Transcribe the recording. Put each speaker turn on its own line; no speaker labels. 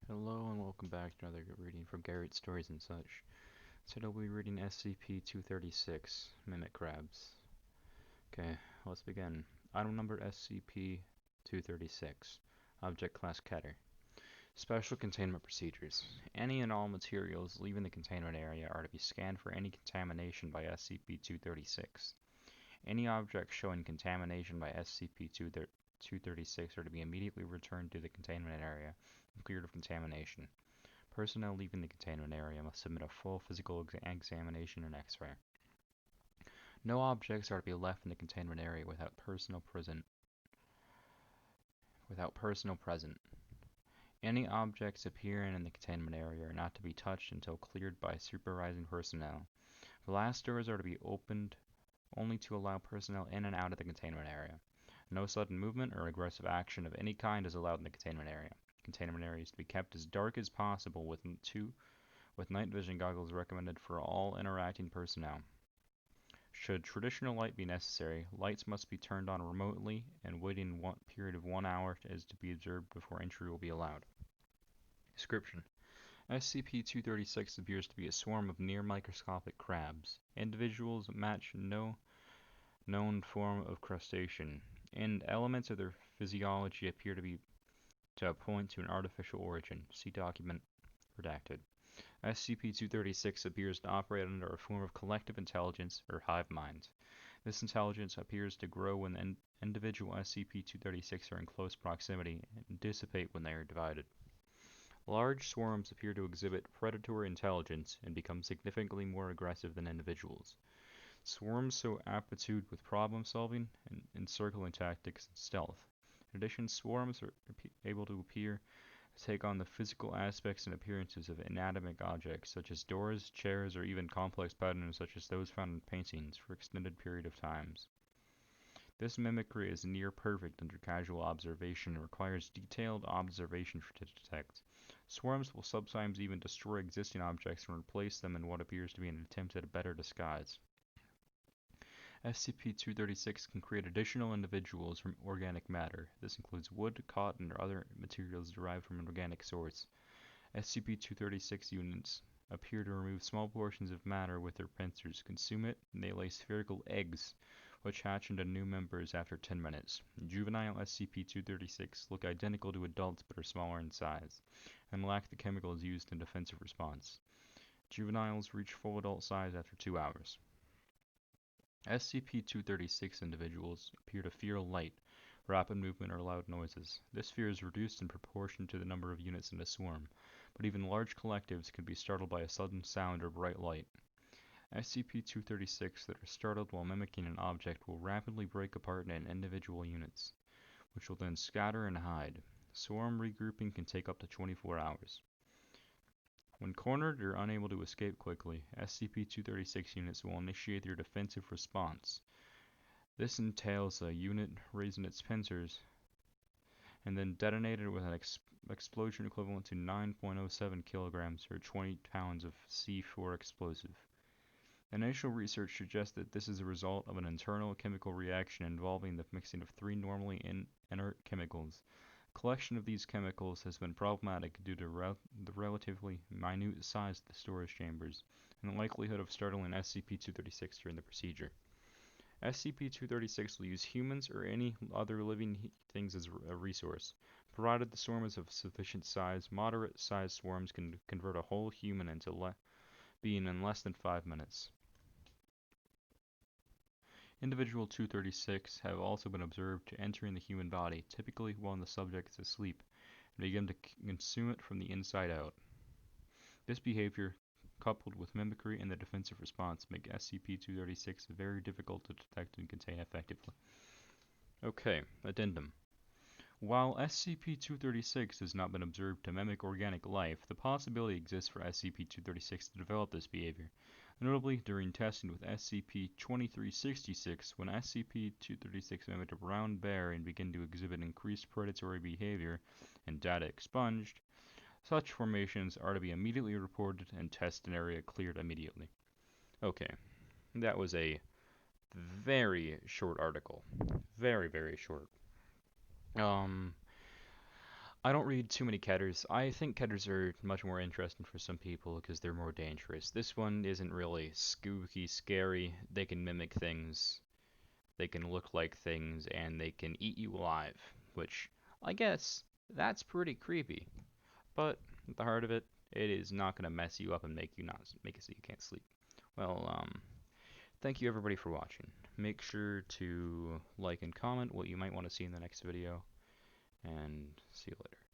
Hello and welcome back to another good reading from Garrett Stories and such. Today we'll be reading SCP-236, Mimic Crabs. Okay, let's begin. Item number SCP-236. Object Class Keter. Special Containment Procedures. Any and all materials leaving the containment area are to be scanned for any contamination by SCP-236. Any objects showing contamination by SCP-236 are to be immediately returned to the containment area and cleared of contamination. Personnel leaving the containment area must submit a full physical examination and X-ray. No objects are to be left in the containment area without personnel present. Any objects appearing in the containment area are not to be touched until cleared by supervising personnel. Blast doors are to be opened only to allow personnel in and out of the containment area. No sudden movement or aggressive action of any kind is allowed in the containment area. Containment area is to be kept as dark as possible with night vision goggles recommended for all interacting personnel. Should traditional light be necessary, lights must be turned on remotely and waiting one period of 1 hour is to be observed before entry will be allowed. Description: SCP-236 appears to be a swarm of near-microscopic crabs. Individuals match no known form of crustacean, and elements of their physiology appear to point to an artificial origin. See document redacted. SCP-236 appears to operate under a form of collective intelligence, or hive mind. This intelligence appears to grow when individual SCP-236 are in close proximity and dissipate when they are divided. Large swarms appear to exhibit predatory intelligence and become significantly more aggressive than individuals. Swarms show aptitude with problem-solving and encircling tactics and stealth. In addition, swarms are able to take on the physical aspects and appearances of inanimate objects, such as doors, chairs, or even complex patterns such as those found in paintings for extended period of times. This mimicry is near perfect under casual observation and requires detailed observation to detect. Swarms will sometimes even destroy existing objects and replace them in what appears to be an attempt at a better disguise. SCP-236 can create additional individuals from organic matter. This includes wood, cotton, or other materials derived from an organic source. SCP-236 units appear to remove small portions of matter with their pincers, consume it, and they lay spherical eggs, which hatch into new members after 10 minutes. Juvenile SCP-236 look identical to adults but are smaller in size, and lack the chemicals used in defensive response. Juveniles reach full adult size after 2 hours. SCP-236 individuals appear to fear light, rapid movement, or loud noises. This fear is reduced in proportion to the number of units in a swarm, but even large collectives can be startled by a sudden sound or bright light. SCP-236 that are startled while mimicking an object will rapidly break apart in individual units, which will then scatter and hide. Swarm regrouping can take up to 24 hours. When cornered or unable to escape quickly, SCP-236 units will initiate their defensive response. This entails a unit raising its pincers and then detonated with an explosion equivalent to 9.07 kilograms or 20 pounds of C4 explosive. Initial research suggests that this is a result of an internal chemical reaction involving the mixing of 3 normally inert chemicals. Collection of these chemicals has been problematic due to the relatively minute size of the storage chambers and the likelihood of startling SCP-236 during the procedure. SCP-236 will use humans or any other living things as a resource. Provided the swarm is of sufficient size, moderate-sized swarms can convert a whole human into being in less than 5 minutes. Individual 236 have also been observed entering the human body, typically while the subject is asleep, and begin to consume it from the inside out. This behavior, coupled with mimicry and the defensive response, make SCP-236 very difficult to detect and contain effectively. Okay, addendum. While SCP-236 has not been observed to mimic organic life, the possibility exists for SCP-236 to develop this behavior. Notably, during testing with SCP-2366, when SCP-236 mimicked a brown bear and began to exhibit increased predatory behavior, and data expunged, such formations are to be immediately reported and tested area cleared immediately. Okay, that was a very short article. Very, very short. I don't read too many ketters. I think ketters are much more interesting for some people because they're more dangerous. This one isn't really spooky, scary. They can mimic things, they can look like things, and they can eat you alive, which I guess that's pretty creepy. But at the heart of it, it is not going to mess you up and make it so you can't sleep. Well, thank you everybody for watching. Make sure to like and comment what you might want to see in the next video, and see you later.